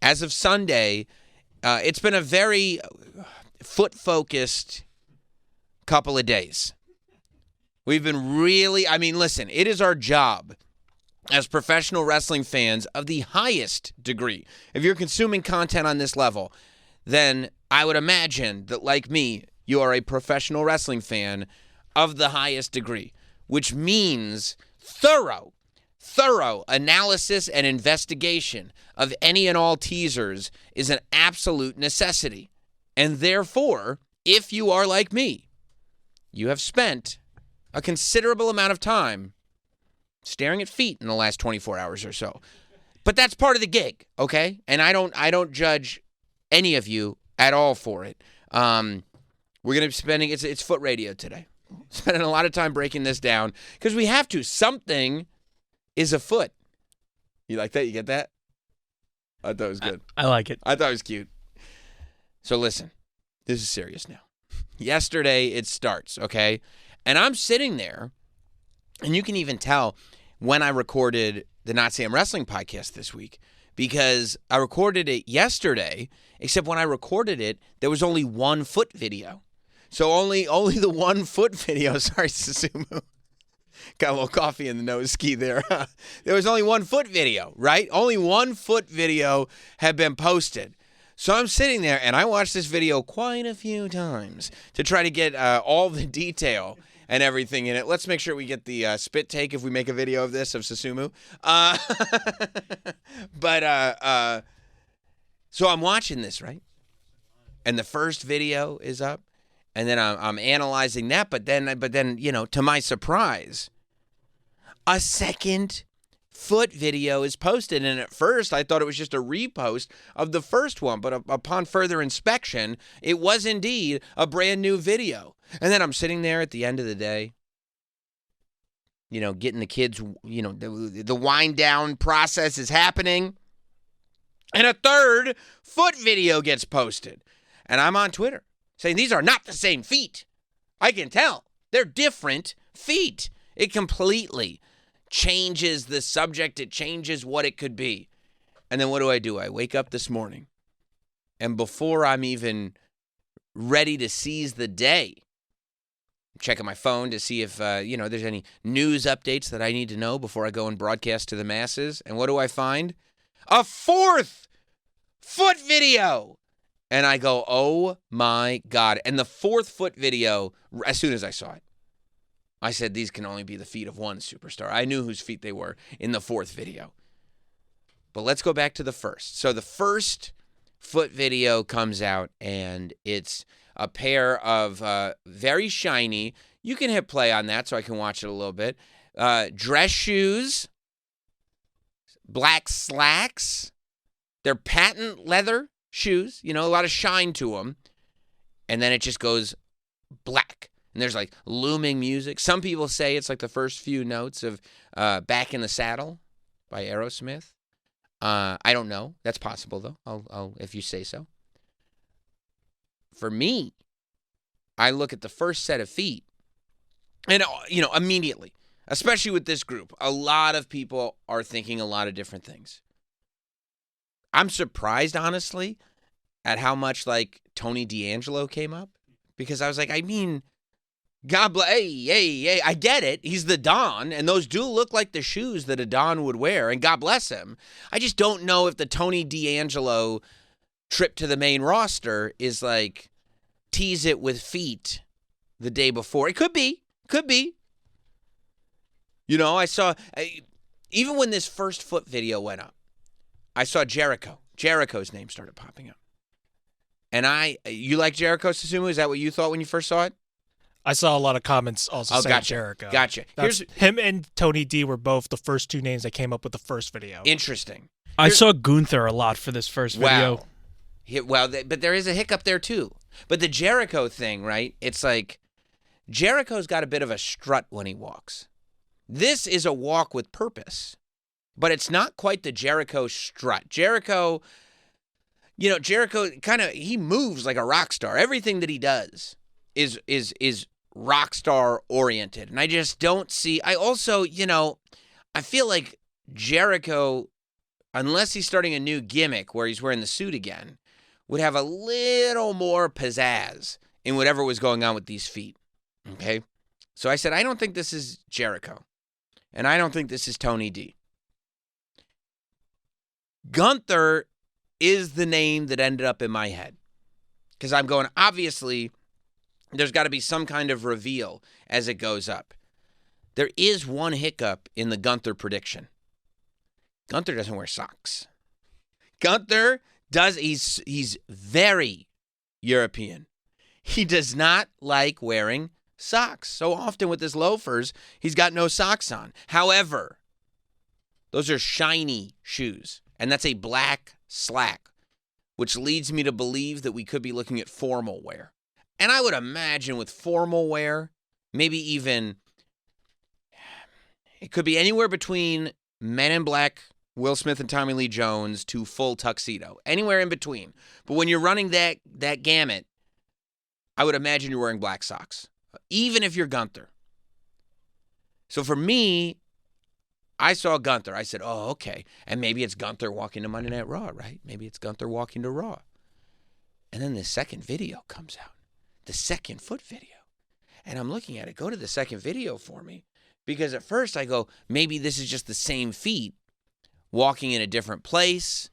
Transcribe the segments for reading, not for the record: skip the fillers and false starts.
as of Sunday, it's been a very foot-focused couple of days. We've been listen, it is our job as professional wrestling fans of the highest degree. If you're consuming content on this level, then I would imagine that, like me, you are a professional wrestling fan of the highest degree, which means thorough analysis and investigation of any and all teasers is an absolute necessity. And therefore, if you are like me, you have spent a considerable amount of time staring at feet in the last 24 hours or so. But that's part of the gig, okay? And I don't judge any of you at all for it. We're going to be spending, it's foot radio today. Spending a lot of time breaking this down because we have to. Something is afoot. You like that? You get that? I thought it was good. I like it. I thought it was cute. So listen, this is serious now. Yesterday it starts, okay? And I'm sitting there, and you can even tell when I recorded the Notsam Wrestling podcast this week because I recorded it yesterday, except when I recorded it, there was only one foot video. So only the 1 foot video. Sorry, Susumu. Got a little coffee in the nose ski there. There was only 1 foot video, right? Only 1 foot video had been posted. So I'm sitting there, and I watched this video quite a few times to try to get all the detail and everything in it. Let's make sure we get the spit take if we make a video of this, of Susumu. So I'm watching this, right? And the first video is up. And then I'm analyzing that, but then, you know, to my surprise, a second foot video is posted. And at first, I thought it was just a repost of the first one. But upon further inspection, it was indeed a brand new video. And then I'm sitting there at the end of the day, you know, getting the kids, you know, the wind down process is happening. And a third foot video gets posted. And I'm on Twitter saying these are not the same feet. I can tell. They're different feet. It completely changes the subject. It changes what it could be. And then what do? I wake up this morning, and before I'm even ready to seize the day, I'm checking my phone to see if, there's any news updates that I need to know before I go and broadcast to the masses. And what do I find? A fourth foot video. And I go, oh, my God. And the fourth foot video, as soon as I saw it, I said, these can only be the feet of one superstar. I knew whose feet they were in the fourth video. But let's go back to the first. So the first foot video comes out, and it's a pair of very shiny. You can hit play on that so I can watch it a little bit. Dress shoes, black slacks. They're patent leather shoes, you know, a lot of shine to them. And then it just goes black. And there's like looming music. Some people say it's like the first few notes of Back in the Saddle by Aerosmith. I don't know. That's possible, though. I'll if you say so. For me, I look at the first set of feet, and, you know, immediately, especially with this group, a lot of people are thinking a lot of different things. I'm surprised, honestly, at how much, like, Tony D'Angelo came up. Because I was like, I mean, God bless, hey, I get it. He's the Don, and those do look like the shoes that a Don would wear, and God bless him. I just don't know if the Tony D'Angelo trip to the main roster is, like, tease it with feet the day before. It could be. You know, I saw, even when this first foot video went up, I saw Jericho. Jericho's name started popping up. And you like Jericho, Susumu? Is that what you thought when you first saw it? I saw a lot of comments also saying Jericho. Gotcha. Him and Tony D were both the first two names that came up with the first video. Interesting. I saw Gunther a lot for this first video. Wow. But there is a hiccup there, too. But the Jericho thing, right? It's like Jericho's got a bit of a strut when he walks. This is a walk with purpose. But it's not quite the Jericho strut. Jericho kind of, he moves like a rock star. Everything that he does is rock star oriented. And I just don't see, I also, I feel like Jericho, unless he's starting a new gimmick where he's wearing the suit again, would have a little more pizzazz in whatever was going on with these feet. Okay? So I said, I don't think this is Jericho. And I don't think this is Tony D. Gunther is the name that ended up in my head. Because I'm going, obviously, there's got to be some kind of reveal as it goes up. There is one hiccup in the Gunther prediction. Gunther doesn't wear socks. Gunther does, he's very European. He does not like wearing socks. So often with his loafers, he's got no socks on. However, those are shiny shoes, and that's a black slack, which leads me to believe that we could be looking at formal wear. And I would imagine with formal wear, maybe even, it could be anywhere between Men in Black, Will Smith and Tommy Lee Jones, to full tuxedo. Anywhere in between. But when you're running that gamut, I would imagine you're wearing black socks, even if you're Gunther. So for me, I saw Gunther. I said, oh, okay. And maybe it's Gunther walking to Monday Night Raw, right? Maybe it's Gunther walking to Raw. And then the second video comes out. The second foot video. And I'm looking at it. Go to the second video for me. Because at first I go, maybe this is just the same feet walking in a different place.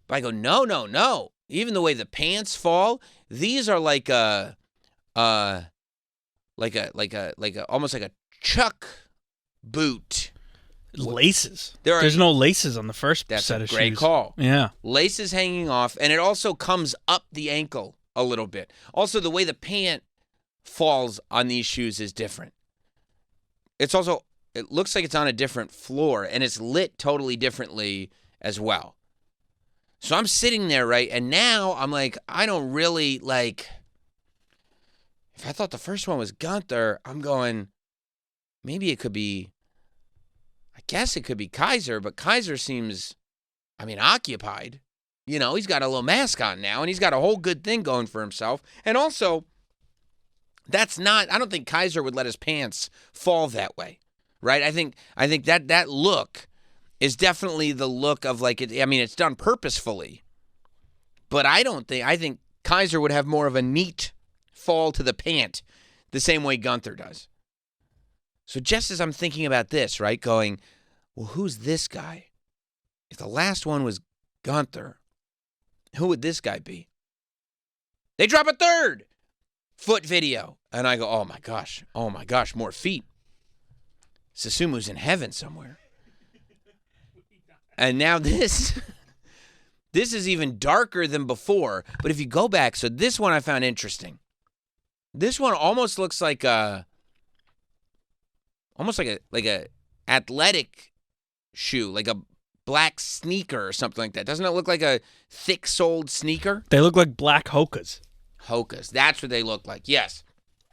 But I go, no. Even the way the pants fall, these are like a almost like a Chuck boot. Laces. There's no laces on the first set of shoes. That's a great call. Yeah. Laces hanging off, and it also comes up the ankle a little bit. Also, the way the pant falls on these shoes is different. It looks like it's on a different floor, and it's lit totally differently as well. So I'm sitting there, right, and now I'm like, I don't really, like, if I thought the first one was Gunther, I'm going, maybe it could be, I guess it could be Kaiser, but Kaiser seems, occupied. You know, he's got a little mask on now, and he's got a whole good thing going for himself. And also, I don't think Kaiser would let his pants fall that way, right? I think that look is definitely the look of like, it's done purposefully. But I think Kaiser would have more of a neat fall to the pant the same way Gunther does. So just as I'm thinking about this, right, going, well, who's this guy? If the last one was Gunther, who would this guy be? They drop a third foot video. And I go, oh my gosh, more feet. Susumu's in heaven somewhere. And now this is even darker than before. But if you go back, so this one I found interesting. This one almost looks like a athletic shoe, like a black sneaker or something like that. Doesn't it look like a thick-soled sneaker? They look like black Hokas. Hokas. That's what they look like. Yes.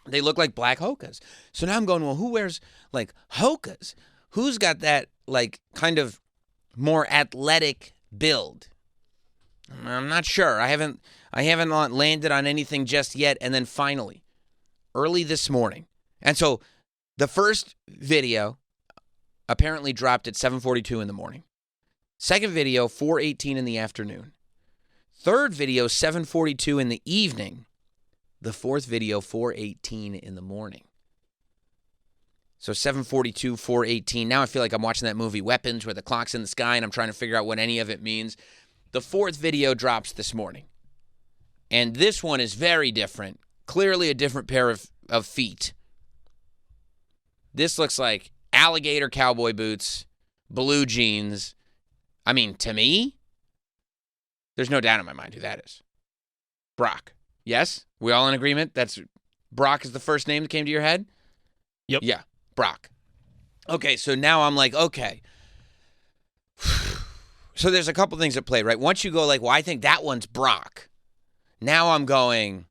They look like black Hokas. So now I'm going, well, who wears like Hokas? Who's got that like kind of more athletic build? I'm not sure. I haven't landed on anything just yet. And then finally, early this morning. And so the first video apparently dropped at 7:42 in the morning. Second video, 4:18 in the afternoon. Third video, 7:42 in the evening. The fourth video, 4:18 in the morning. So 7:42, 4:18. Now I feel like I'm watching that movie Weapons where the clock's in the sky and I'm trying to figure out what any of it means. The fourth video drops this morning. And this one is very different. Clearly a different pair of feet. This looks like alligator cowboy boots, blue jeans. To me, there's no doubt in my mind who that is. Brock. Yes? We all in agreement? Brock is the first name that came to your head? Yep. Yeah, Brock. Okay, so now I'm like, okay. So there's a couple things at play, right? Once you go like, well, I think that one's Brock. Now I'm going,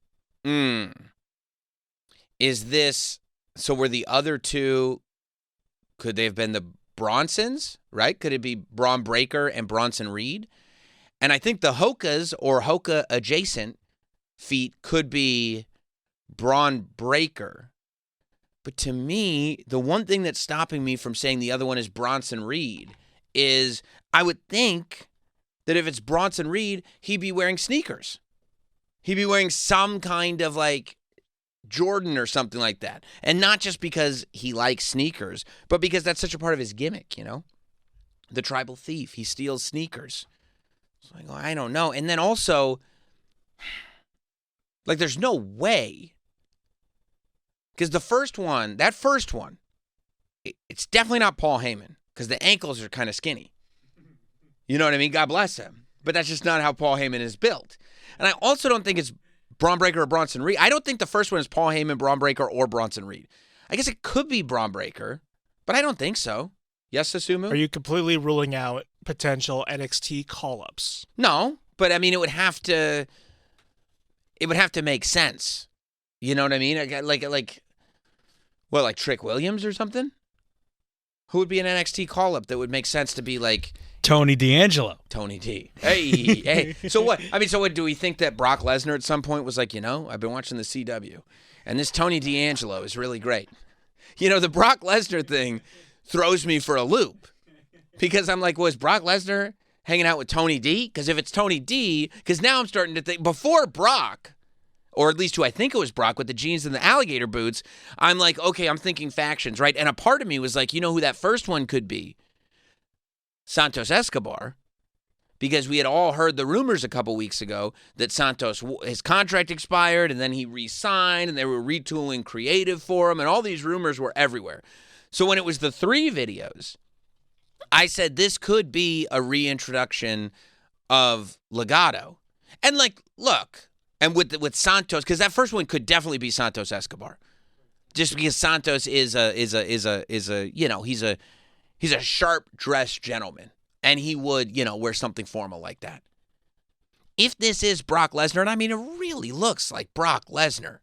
is this, so were the other two, could they have been the Bronsons, right? Could it be Braun Breaker and Bronson Reed? And I think the Hokas or Hoka adjacent feet could be Braun Breaker. But to me, the one thing that's stopping me from saying the other one is Bronson Reed is I would think that if it's Bronson Reed, he'd be wearing sneakers. He'd be wearing some kind of like Jordan or something like that. And not just because he likes sneakers, but because that's such a part of his gimmick, you know? The tribal thief. He steals sneakers. It's like, well, I don't know. And then also, like, there's no way. Because that first one, it's definitely not Paul Heyman. Because the ankles are kind of skinny. You know what I mean? God bless him. But that's just not how Paul Heyman is built. And I also don't think it's Braun Breaker or Bronson Reed. I don't think the first one is Paul Heyman, Braun Breaker, or Bronson Reed. I guess it could be Braun Breaker, but I don't think so. Yes, Susumu? Are you completely ruling out potential NXT call-ups? No, but I mean, it would have to make sense. You know what I mean? Like Trick Williams or something? Who would be an NXT call-up that would make sense to be like Tony D'Angelo? Tony D. Hey. So what? I mean, so what, do we think that Brock Lesnar at some point was like, I've been watching the CW, and this Tony D'Angelo is really great. The Brock Lesnar thing throws me for a loop because I'm like, was Brock Lesnar hanging out with Tony D? Because if it's Tony D, because now I'm starting to think, before Brock, or at least who I think it was Brock with the jeans and the alligator boots, I'm like, okay, I'm thinking factions, right? And a part of me was like, who that first one could be? Santos Escobar. Because we had all heard the rumors a couple weeks ago that Santos, his contract expired, and then he re-signed, and they were retooling creative for him, and all these rumors were everywhere. So when it was the 3 videos, I said this could be a reintroduction of Legado. And like, look, and with Santos, because that first one could definitely be Santos Escobar, just because Santos is a he's a sharp dressed gentleman, and he would wear something formal like that. If this is Brock Lesnar, and I mean it really looks like Brock Lesnar,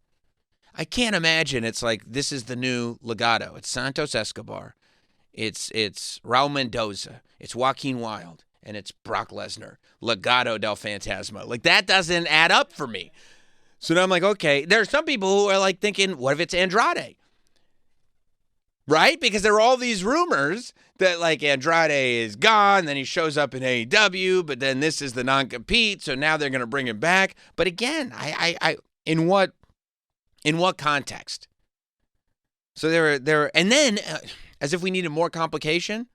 I can't imagine it's like this is the new Legado. It's Santos Escobar, it's Raul Mendoza, it's Joaquin Wilde, and it's Brock Lesnar. Legado del Fantasma. Like, that doesn't add up for me. So now I'm like, okay. There are some people who are like thinking, what if it's Andrade? Right? Because there are all these rumors that like Andrade is gone, then he shows up in AEW, but then this is the non-compete, so now they're going to bring him back. But again, I in what context? So there, and then as if we needed more complication,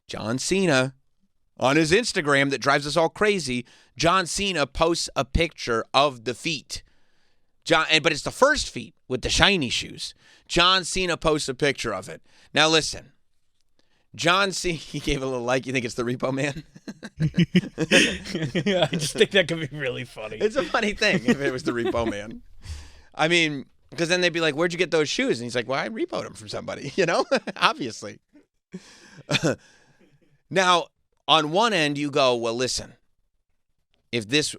John Cena on his Instagram that drives us all crazy. John Cena posts a picture of the feet. But it's the first feet with the shiny shoes. John Cena posts a picture of it. Now listen, John Cena, he gave a little like. You think it's the Repo Man? Yeah, I just think that could be really funny. It's a funny thing if it was the Repo Man. I mean, because then they'd be like, where'd you get those shoes? And he's like, well, I repoed them from somebody, obviously. Now, on one end, you go, well, listen, if this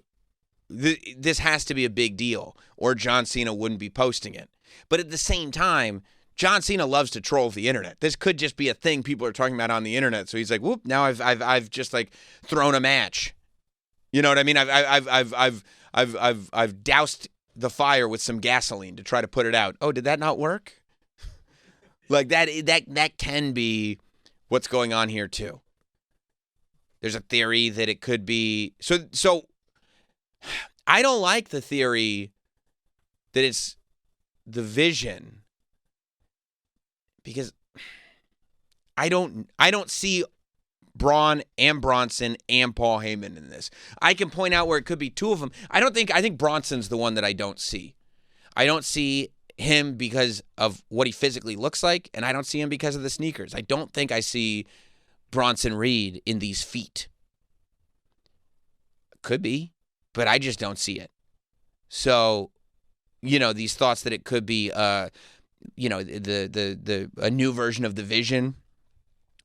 has to be a big deal, or John Cena wouldn't be posting it. But at the same time, John Cena loves to troll the internet. This could just be a thing people are talking about on the internet. So he's like, whoop! Now I've just like thrown a match. You know what I mean? I've doused the fire with some gasoline to try to put it out. Oh, did that not work? Like that can be what's going on here too. There's a theory that it could be so I don't like the theory that it's the Vision, because I don't see Braun and Bronson and Paul Heyman in this. I can point out where it could be 2 of them. I think Bronson's the one that I don't see. I don't see him because of what he physically looks like, and I don't see him because of the sneakers. I don't think I see Bronson Reed in these feet. Could be, but I just don't see it. So, these thoughts that it could be, a new version of the Vision,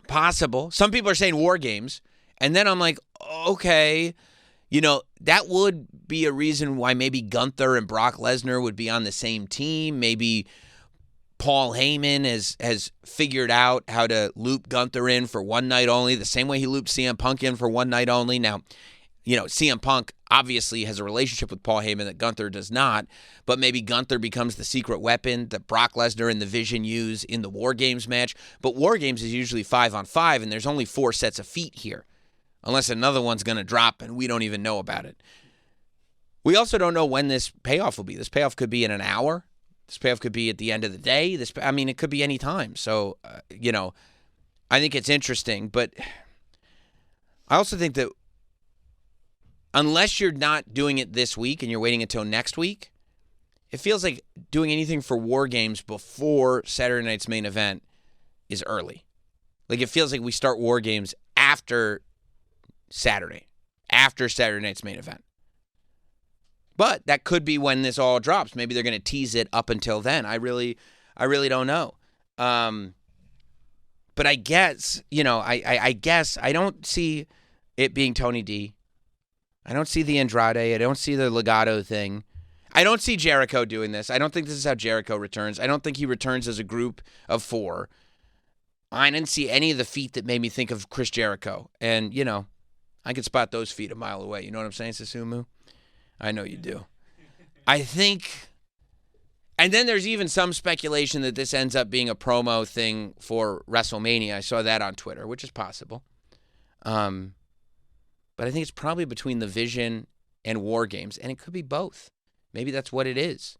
possible. Some people are saying War Games, and then I'm like, okay, that would be a reason why maybe Gunther and Brock Lesnar would be on the same team. Maybe Paul Heyman has figured out how to loop Gunther in for one night only, the same way he looped CM Punk in for one night only. Now, CM Punk obviously has a relationship with Paul Heyman that Gunther does not, but maybe Gunther becomes the secret weapon that Brock Lesnar and the Vision use in the War Games match. But War Games is usually 5-on-5, and there's only 4 sets of feet here, unless another one's going to drop and we don't even know about it. We also don't know when this payoff will be. This payoff could be in an hour. This payoff could be at the end of the day. It could be any time. So, I think it's interesting. But I also think that unless you're not doing it this week and you're waiting until next week, it feels like doing anything for War Games before Saturday night's main event is early. Like, it feels like we start War Games after Saturday night's main event. But that could be when this all drops. Maybe they're going to tease it up until then. I really don't know. But I guess, I guess I don't see it being Tony D. I don't see the Andrade. I don't see the Legato thing. I don't see Jericho doing this. I don't think this is how Jericho returns. I don't think he returns as a group of 4. I didn't see any of the feet that made me think of Chris Jericho. And, I could spot those feet a mile away. You know what I'm saying, Susumu? I know you do. I think, and then there's even some speculation that this ends up being a promo thing for WrestleMania. I saw that on Twitter, which is possible. But I think it's probably between the Vision and War Games, and it could be both. Maybe that's what it is.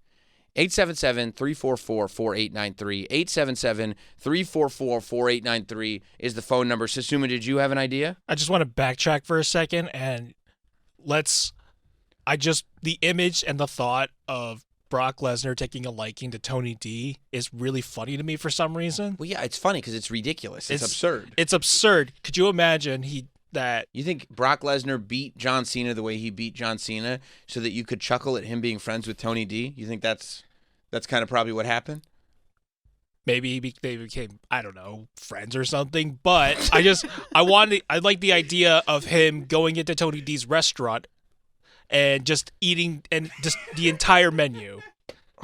877-344-4893. 877-344-4893 is the phone number. Susumu, did you have an idea? I just want to backtrack for a second, and the image and the thought of Brock Lesnar taking a liking to Tony D is really funny to me for some reason. Well, yeah, it's funny because it's ridiculous. It's absurd. It's absurd. Could you imagine you think Brock Lesnar beat John Cena the way he beat John Cena so that you could chuckle at him being friends with Tony D? You think that's kind of probably what happened? Maybe they became, I don't know, friends or something. But I like the idea of him going into Tony D's restaurant and just eating and just the entire menu.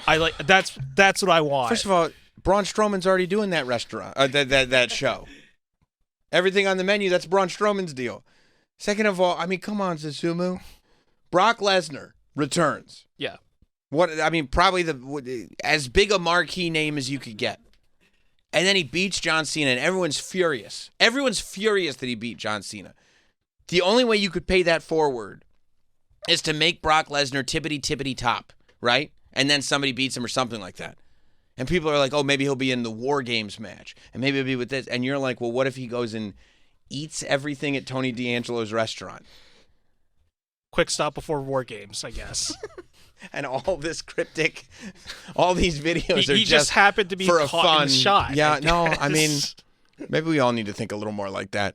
That's what I want. First of all, Braun Strowman's already doing that restaurant, that show. Everything on the menu, that's Braun Strowman's deal. Second of all, come on, Susumu. Brock Lesnar returns. Yeah. Probably as big a marquee name as you could get. And then he beats John Cena, and everyone's furious. Everyone's furious that he beat John Cena. The only way you could pay that forward is to make Brock Lesnar tippity top, right? And then somebody beats him or something like that. And people are like, oh, maybe he'll be in the War Games match. And maybe he'll be with this. And you're like, well, what if he goes and eats everything at Tony D'Angelo's restaurant? Quick stop before War Games, I guess. And all this cryptic, all these videos he are just happened to be for a caught fun in the shot. Yeah, no, maybe we all need to think a little more like that.